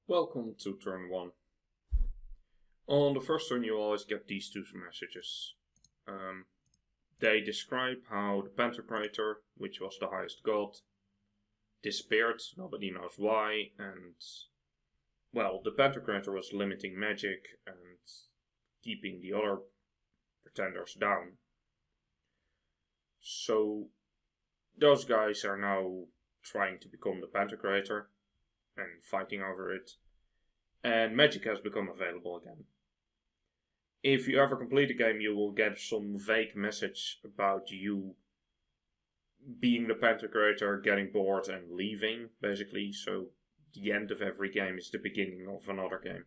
Welcome to turn 1. On the first turn you always get these two messages. They describe how the Pantocrator, which was the highest god, disappeared, nobody knows why, and well, the Pantocrator was limiting magic and keeping the other pretenders down. So those guys are now trying to become the Pantocrator and fighting over it, and magic has become available again. If you ever complete a game, you will get some vague message about you being the Pantocrator, getting bored and leaving, basically, so the end of every game is the beginning of another game.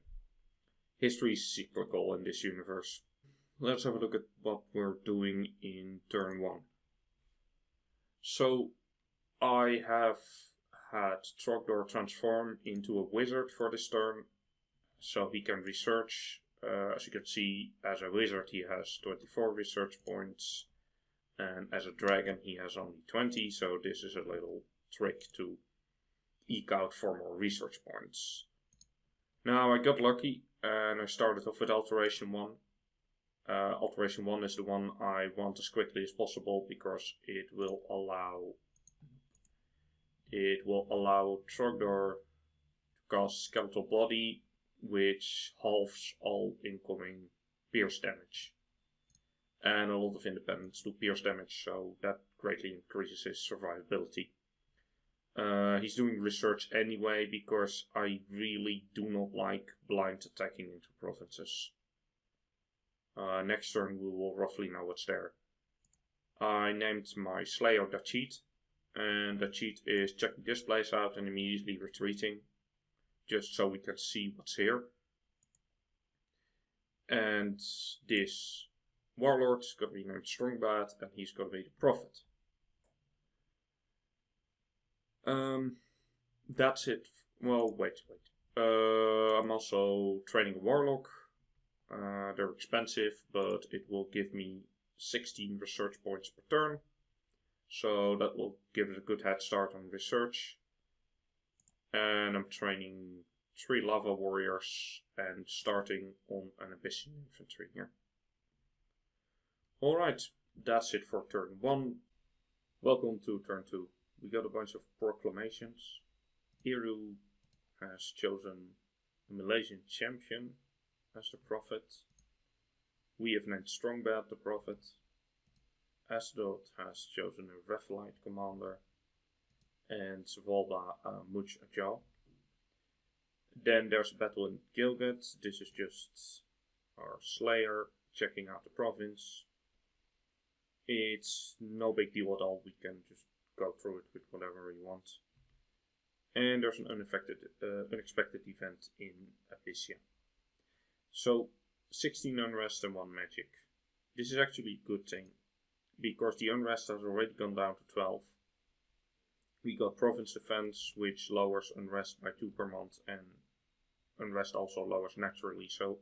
History is cyclical in this universe. Let's have a look at what we're doing in turn 1. So, I have had Trogdor transform into a wizard for this turn, so he can research. As you can see, as a wizard he has 24 research points, and as a dragon he has only 20, so this is a little trick to eke out 4 more research points. Now I got lucky and I started off with Alteration 1. Alteration 1 is the one I want as quickly as possible because it will allow Trogdor to cast Skeletal Body, which halves all incoming pierce damage. And a lot of independents do pierce damage, so that greatly increases his survivability. He's doing research anyway because I really do not like blind attacking into provinces. Next turn we will roughly know what's there. I named my Slayer the cheat, and the cheat is checking this place out and immediately retreating, just so we can see what's here. And this Warlord is going to be named Strongbad, and he's going to be the Prophet. That's it. Well, wait. I'm also training a Warlock. They're expensive, but it will give me 16 research points per turn. So that will give it a good head start on research. And I'm training 3 Lava Warriors and starting on an Abyssian infantry here. Alright, that's it for turn 1. Welcome to turn 2. We got a bunch of proclamations. Iru has chosen a Malaysian champion as the prophet. We have named Strongbad the prophet. Asdod has chosen a Rephalite commander. And Svalda Much Ajal. Then there's a battle in Gilgad. This is just our Slayer checking out the province. It's no big deal at all, we can just go through it with whatever we want. And there's an unexpected event in Abysia. So, 16 unrest and 1 magic. This is actually a good thing, because the unrest has already gone down to 12. We got province defense, which lowers unrest by 2 per month, and unrest also lowers naturally, so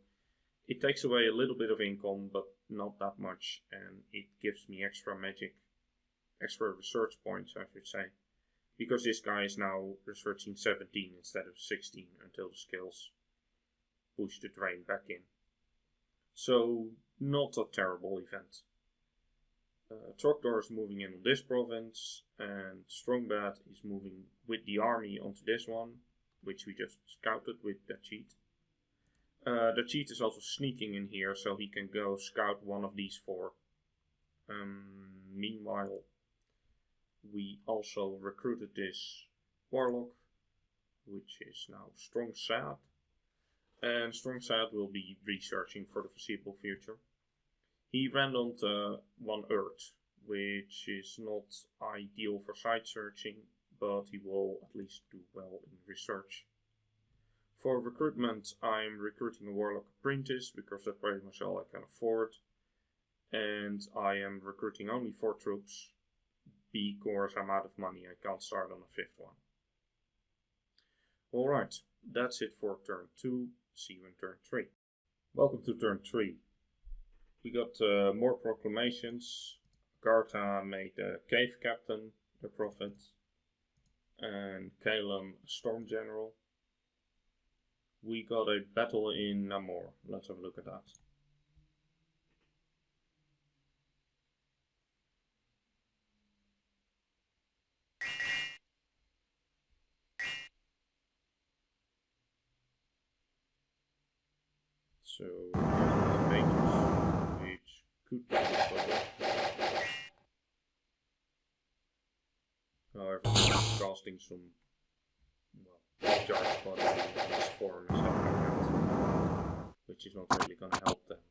it takes away a little bit of income, but not that much, and it gives me extra magic, extra research points I should say, because this guy is now researching 17 instead of 16 until the skills push the drain back in. So, not a terrible event. Trogdor is moving in on this province, and Strongbad is moving with the army onto this one, which we just scouted with the cheat. The cheat is also sneaking in here, so he can go scout one of these 4. Meanwhile, we also recruited this Warlock, which is now Strongsad. And Strongsad will be researching for the foreseeable future. He ran onto 1 Earth, which is not ideal for site searching, but he will at least do well in research. For recruitment, I'm recruiting a Warlock Apprentice, because that's pretty much all I can afford. And I am recruiting only 4 troops, because I'm out of money, I can't start on a 5th one. Alright, that's it for turn 2, see you in turn 3. Welcome to turn 3. We got more proclamations. Garta made the Cave Captain the Prophet, and Calum Storm General. we got a battle in Namur. Let's have a look at that. So, the mages, which could be a problem. However, we're casting some, well, charge body on this form and stuff like that, which is not really going to help them.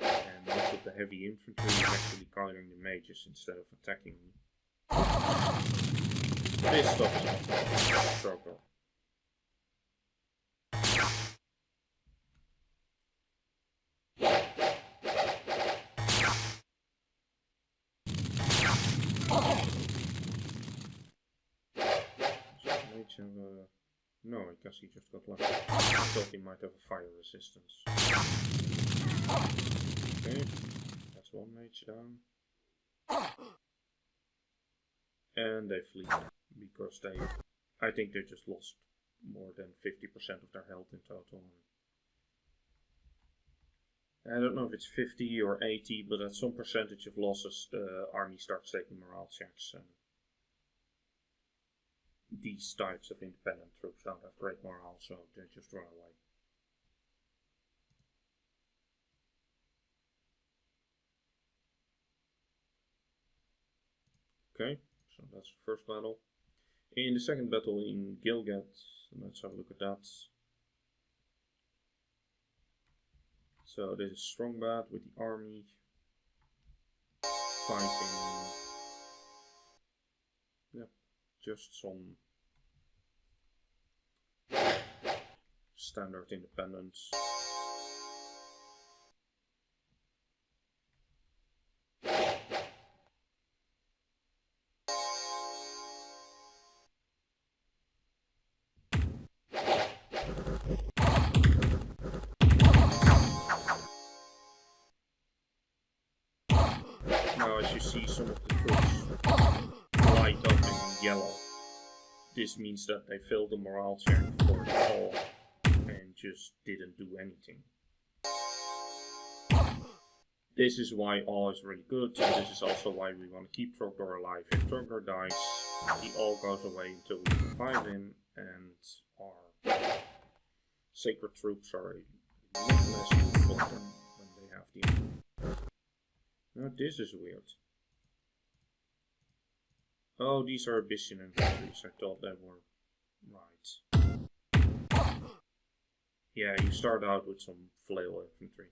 And most of the heavy infantry is actually countering the mages instead of attacking me. This stuff is not a struggle. No, I guess he just got lucky. I thought he might have a fire resistance. Okay, that's one mage down. And they flee because I think they just lost more than 50% of their health in total. I don't know if it's 50 or 80, but at some percentage of losses the army starts taking morale checks. And these types of independent troops don't have great morale, so they just run away. Okay, so that's the first battle. In the second battle in Gilgad, let's have a look at that. So this is Strongbad with the army fighting. Yep, just some standard independence. Now, as you see, some of the troops light up in yellow. This means that they failed the morale check for the all and just didn't do anything. This is why all is really good, and this is also why we want to keep Trogdor alive. If Trogdor dies, the all goes away until we revive him, and our sacred troops are a lot less useful than when they have the. Now this is weird. Oh, these are Abyssian infantries. I thought they were right. Yeah, you start out with some flail infantry.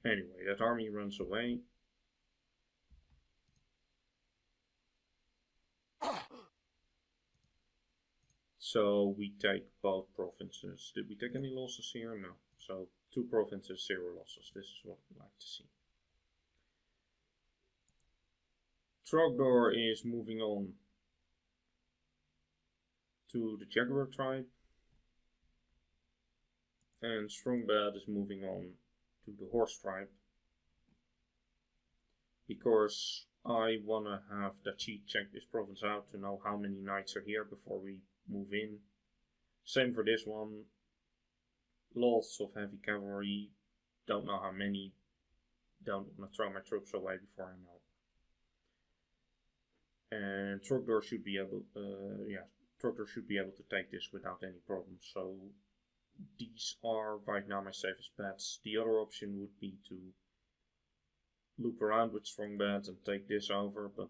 Anyway, that army runs away. So we take both provinces. Did we take any losses here? No. So 2 provinces, 0 losses. This is what we like to see. Trogdor is moving on to the Jaguar tribe. And Strongbad is moving on to the Horse tribe. Because I want to have Dachit check this province out to know how many knights are here before we move in. Same for this one. Lots of heavy cavalry. Don't know how many. Don't want to throw my troops away before I know. And Trogdor should be able, Trogdor should be able to take this without any problems. So these are right now my safest bets. The other option would be to loop around with Strongbad and take this over, but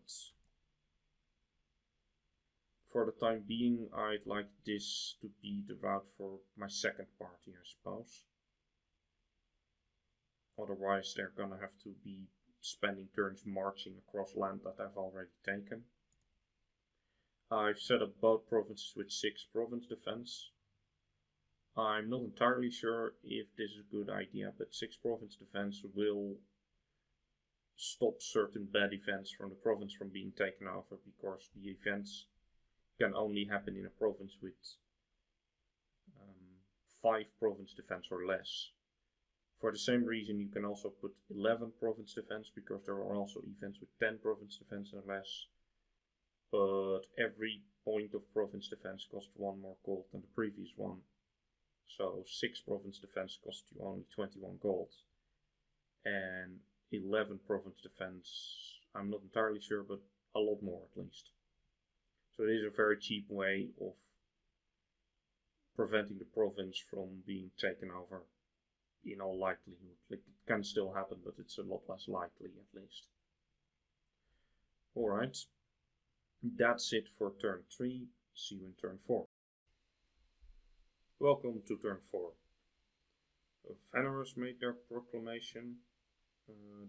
for the time being, I'd like this to be the route for my second party, I suppose. Otherwise, they're gonna have to be spending turns marching across land that I've already taken. I've set up both provinces with 6 province defense. I'm not entirely sure if this is a good idea, but 6 province defense will stop certain bad events from the province from being taken over, because the events can only happen in a province with 5 province defense or less. For the same reason, you can also put 11 province defense, because there are also events with 10 province defense and less. but every point of province defense costs 1 more gold than the previous one. So 6 province defense costs you only 21 gold. And 11 province defense, I'm not entirely sure, but a lot more at least. So it is a very cheap way of preventing the province from being taken over in all likelihood. Like, it can still happen, but it's a lot less likely at least. Alright, that's it for turn 3. See you in turn 4. Welcome to turn 4. Venerous made their proclamation.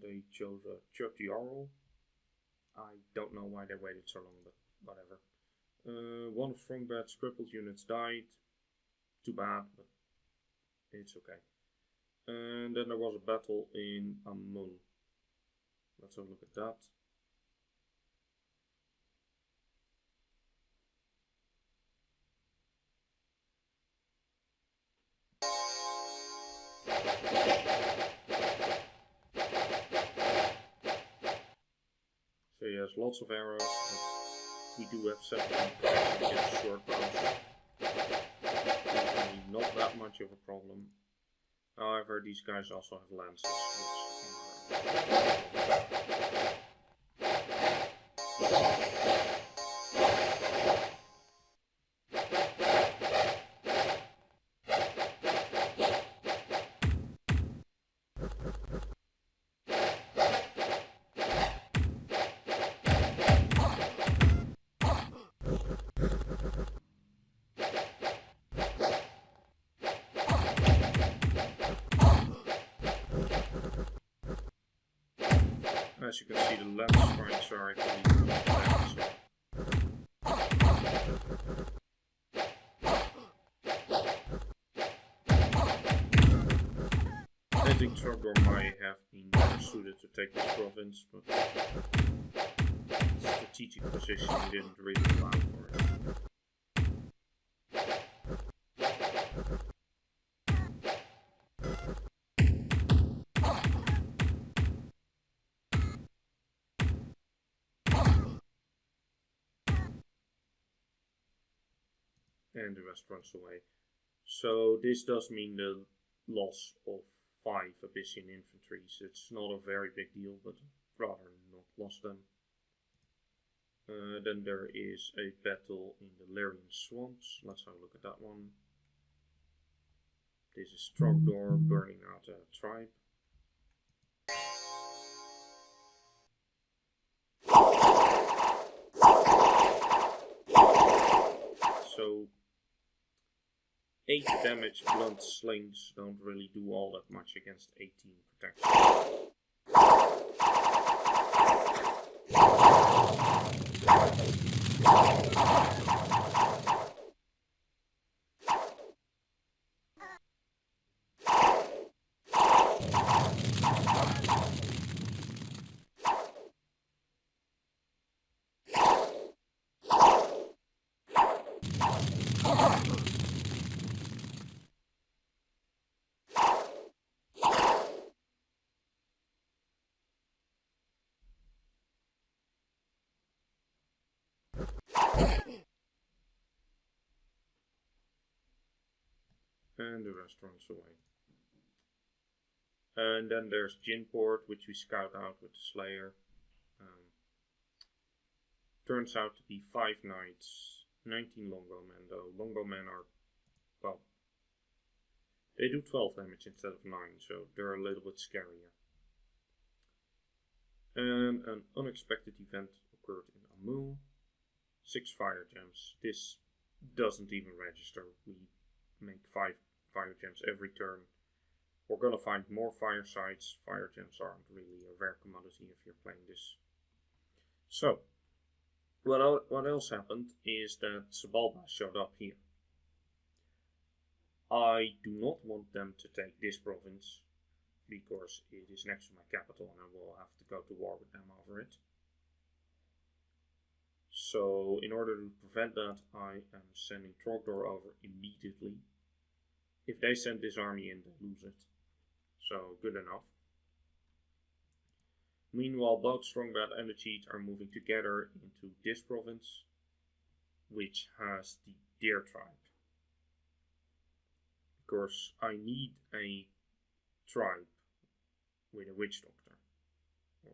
They chose a Chotiarl. I don't know why they waited so long, but whatever. One of Strongbad's crippled units died. Too bad, but it's okay. And then there was a battle in Amul. Let's have a look at that. So he has lots of arrows, but we do have 17 against short bows. Not that much of a problem. However, these guys also have lances, as you can see, the lance strikes are actually lances. I think Trogdor might have been better suited to take this province, but strategic position didn't really allow for it. And the rest runs away. So this does mean the loss of 5 Abyssian infantries. It's not a very big deal, but rather not lost them. Then there is a battle in the Lyrian Swamps. Let's have a look at that one. This is Trogdor burning out a tribe. So 8 damage blunt slings don't really do all that much against 18 protection. And the rest runs away. And then there's Jinport, which we scout out with the Slayer. Turns out to be 5 knights, 19 longbowmen, though longbowmen are, well, they do 12 damage instead of 9, so they're a little bit scarier. And an unexpected event occurred in Amul. 6 fire gems. This doesn't even register. We make 5 fire gems every turn. We're gonna find more fire sites. Fire gems aren't really a rare commodity if you're playing this. So, what else happened is that Sabalba showed up here. I do not want them to take this province because it is next to my capital and I will have to go to war with them over it. So in order to prevent that, I am sending Trogdor over immediately. If they send this army in, they lose it. So good enough. Meanwhile, both Strongbad and the Cheat are moving together into this province, which has the Deer tribe. Of course, I need a tribe with a witch doctor, or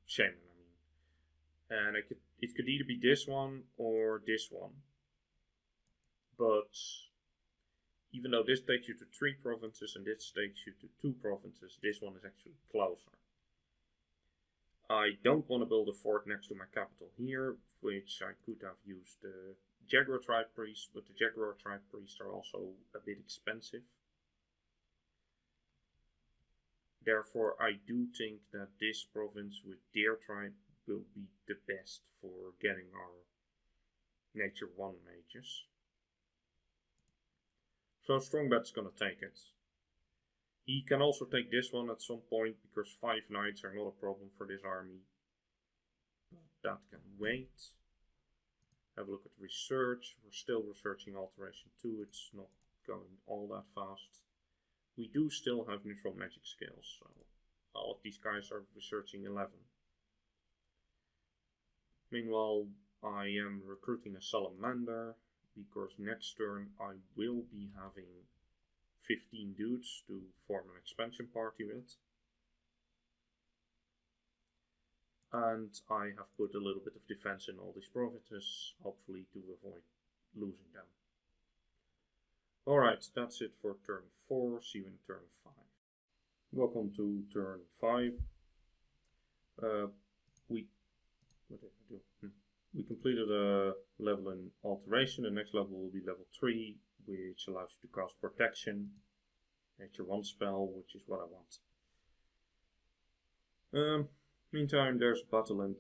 shaman, I mean. And it could either be this one or this one. But even though this takes you to 3 provinces and this takes you to 2 provinces, this one is actually closer. I don't want to build a fort next to my capital here, which I could have used the Jaguar tribe priests, but the Jaguar tribe priests are also a bit expensive. Therefore, I do think that this province with Deer tribe will be the best for getting our Nature 1 mages. So Strongbad's gonna take it. He can also take this one at some point, because 5 knights are not a problem for this army. That can wait. Have a look at research. We're still researching Alteration 2, it's not going all that fast. We do still have neutral magic skills, so all of these guys are researching 11. Meanwhile, I am recruiting a salamander, because next turn I will be having 15 dudes to form an expansion party with. And I have put a little bit of defense in all these provinces, hopefully to avoid losing them. Alright, that's it for turn 4, see you in turn 5. Welcome to turn 5. What did I do? We completed a level in Alteration. The next level will be level 3, which allows you to cast Protection. Nature 1 spell, which is what I want. Meantime, there's a battle in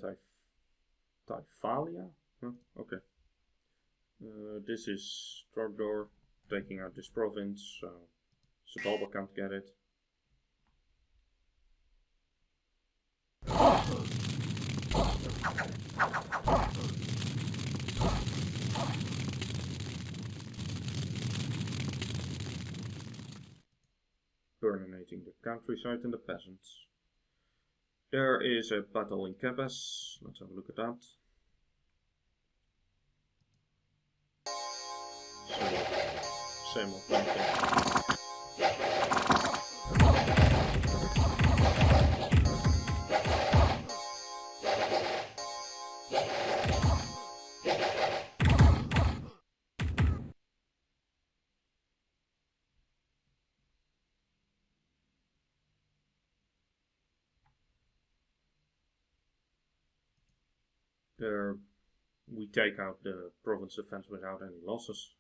Typhalia. Okay. This is Trogdor taking out this province, so Zabalba can't get it. Burninating the countryside and the peasants. There is a battle in Cabas. Let's have a look at that. So, same old thing. There, we take out the province defense without any losses.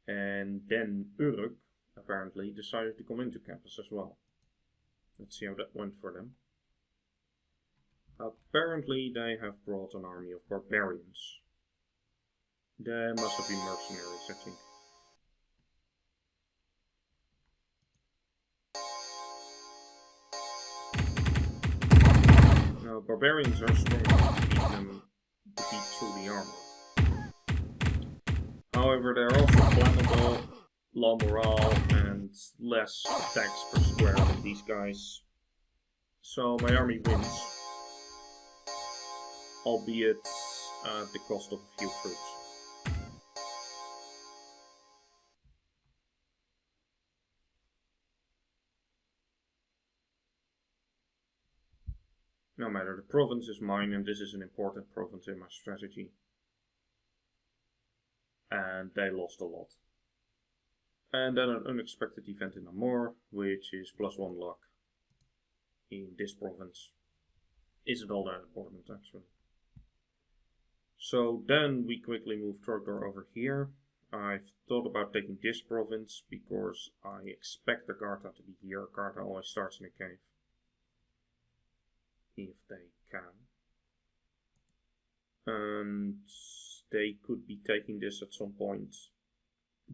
And then Uruk apparently decided to come into campus as well. Let's see how that went for them. Apparently they have brought an army of barbarians. They must have been mercenaries, I think. Now, barbarians are strong enough to beat them through the armor. However, they're also flammable, low morale, and less attacks per square than these guys. So my army wins, albeit at the cost of a few troops. No matter, the province is mine, and this is an important province in my strategy. And they lost a lot. And then an unexpected event in Namor, which is +1 luck in this province. Isn't all that important, actually. So then we quickly move Trogdor over here. I've thought about taking this province because I expect the Garta to be here. Garta always starts in a cave. If they can. And they could be taking this at some point,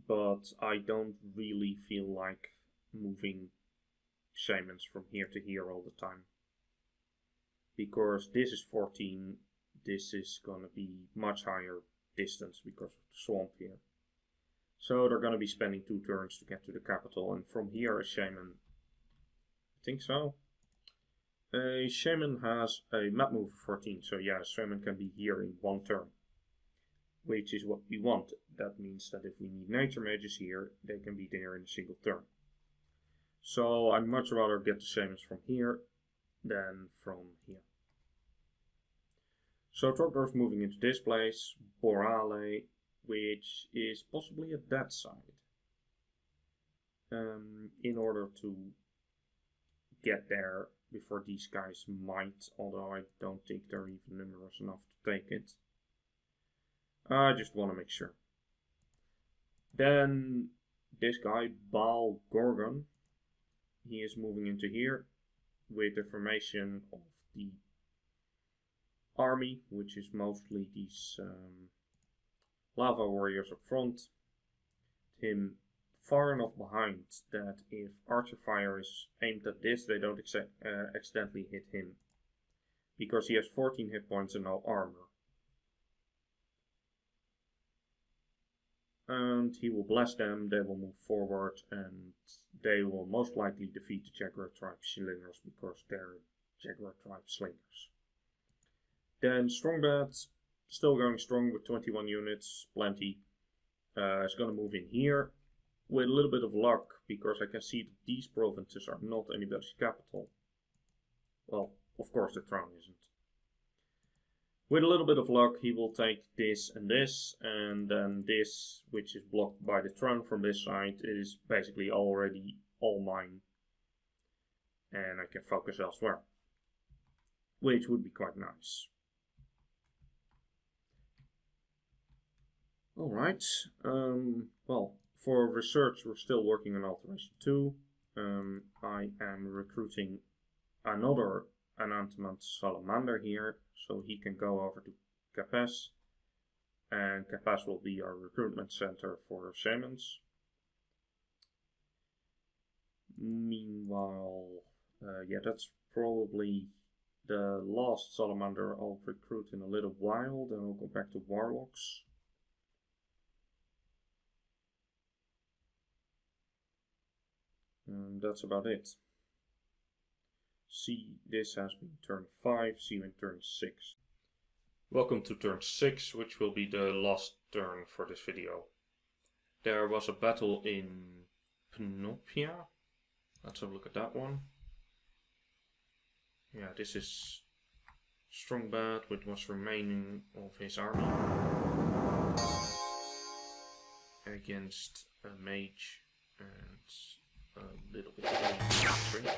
but I don't really feel like moving shamans from here to here all the time, because this is 14, this is gonna be much higher distance because of the swamp here. So they're gonna be spending 2 turns to get to the capital, and from here a shaman, I think so, A shaman has a map move of 14, so yeah, a shaman can be here in one turn, which is what we want. That means that if we need nature mages here, they can be there in a single turn. So I'd much rather get the shamans from here than from here. So Trogdor's moving into this place, Borale, which is possibly at that side, in order to get there before these guys might, although I don't think they're even numerous enough to take it. I just want to make sure. Then this guy, Baal Gorgon, he is moving into here with the formation of the army, which is mostly these lava warriors up front. Him far enough behind that if archer fire is aimed at this, they don't accidentally hit him, because he has 14 hit points and no armor. And he will bless them, they will move forward, and they will most likely defeat the Jaguar tribe slingers, because they're Jaguar tribe slingers. Then Strongbat, still going strong with 21 units, plenty. Is going to move in here with a little bit of luck, because I can see that these provinces are not anybody's capital. Well, of course the throne isn't. With a little bit of luck, he will take this, and then this, which is blocked by the throne from this side, is basically already all mine. And I can focus elsewhere, which would be quite nice. Alright, well, for research we're still working on Alteration 2. I am recruiting another Enantimant Salamander here, so he can go over to Capes, and Capes will be our recruitment center for shamans. Meanwhile, yeah, that's probably the last Salamander I'll recruit in a little while, then I'll go back to Warlocks. And that's about it. See, this has been turn 5, see you in turn 6. Welcome to turn 6, which will be the last turn for this video. There was a battle in Panopia. Let's have a look at that one. Yeah, this is Strongbat with what's remaining of his army against a mage and a little bit of infantry.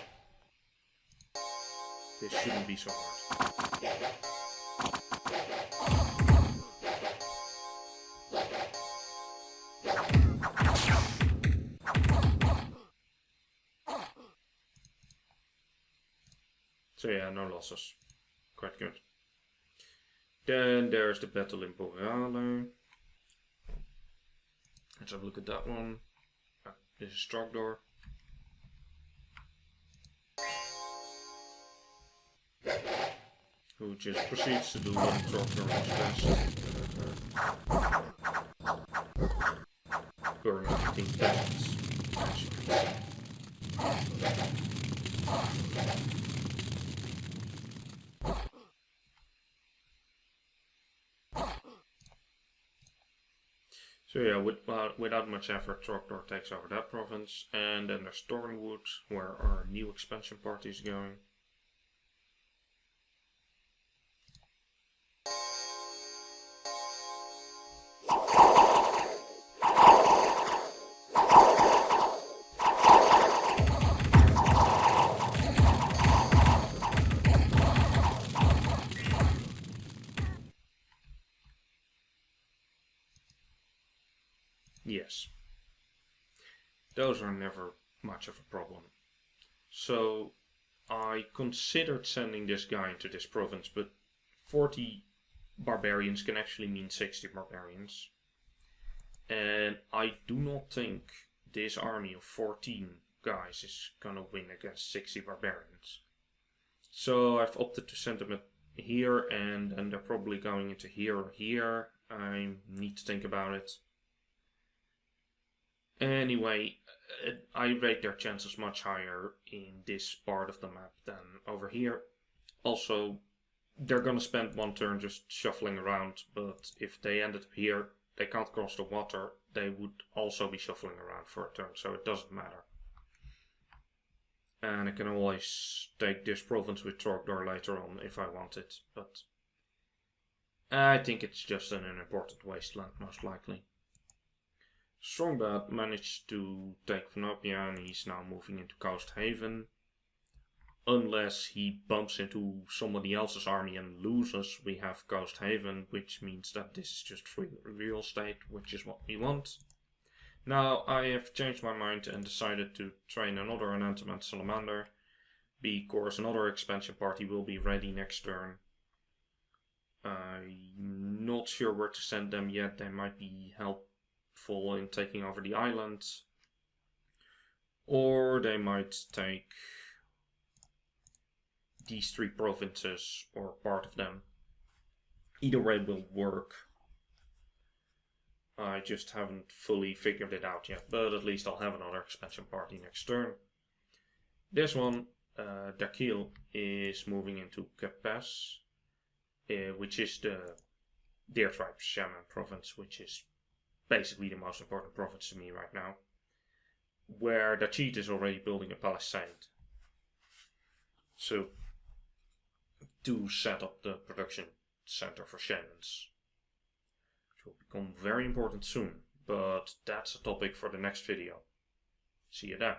This shouldn't be so hard. So yeah, no losses. Quite good. Then there's the battle in Borale. Let's have a look at that one. This is Trogdor. Who just proceeds to do what Trogdor does. Burn 15 tanks. So yeah, without much effort, Trogdor takes over that province, and then there's Thornwood, where our new expansion party is going. Yes, those are never much of a problem. So I considered sending this guy into this province, but 40 barbarians can actually mean 60 barbarians. And I do not think this army of 14 guys is gonna win against 60 barbarians. So I've opted to send them here, and they're probably going into here or here. I need to think about it. Anyway, I rate their chances much higher in this part of the map than over here. Also, they're gonna spend one turn just shuffling around, but if they ended up here, they can't cross the water, they would also be shuffling around for a turn, so it doesn't matter. And I can always take this province with Trogdor later on if I want it, but I think it's just an unimportant wasteland, most likely. Strongbad managed to take Vanopia and he's now moving into Coast Haven. Unless he bumps into somebody else's army and loses, we have Coast Haven, which means that this is just free real estate, which is what we want. Now I have changed my mind and decided to train another Enantiement Salamander, because another expansion party will be ready next turn. I'm not sure where to send them yet, they might be helpful in taking over the island. Or they might take these 3 provinces, or part of them. Either way will work. I just haven't fully figured it out yet, but at least I'll have another expansion party next turn. This one, Dakil, is moving into Capes, which is the Deer Tribe Shaman province, which is basically the most important province to me right now, where Dachit is already building a palisade. So, to set up the production center for shamans, which will become very important soon, but that's a topic for the next video. See you then.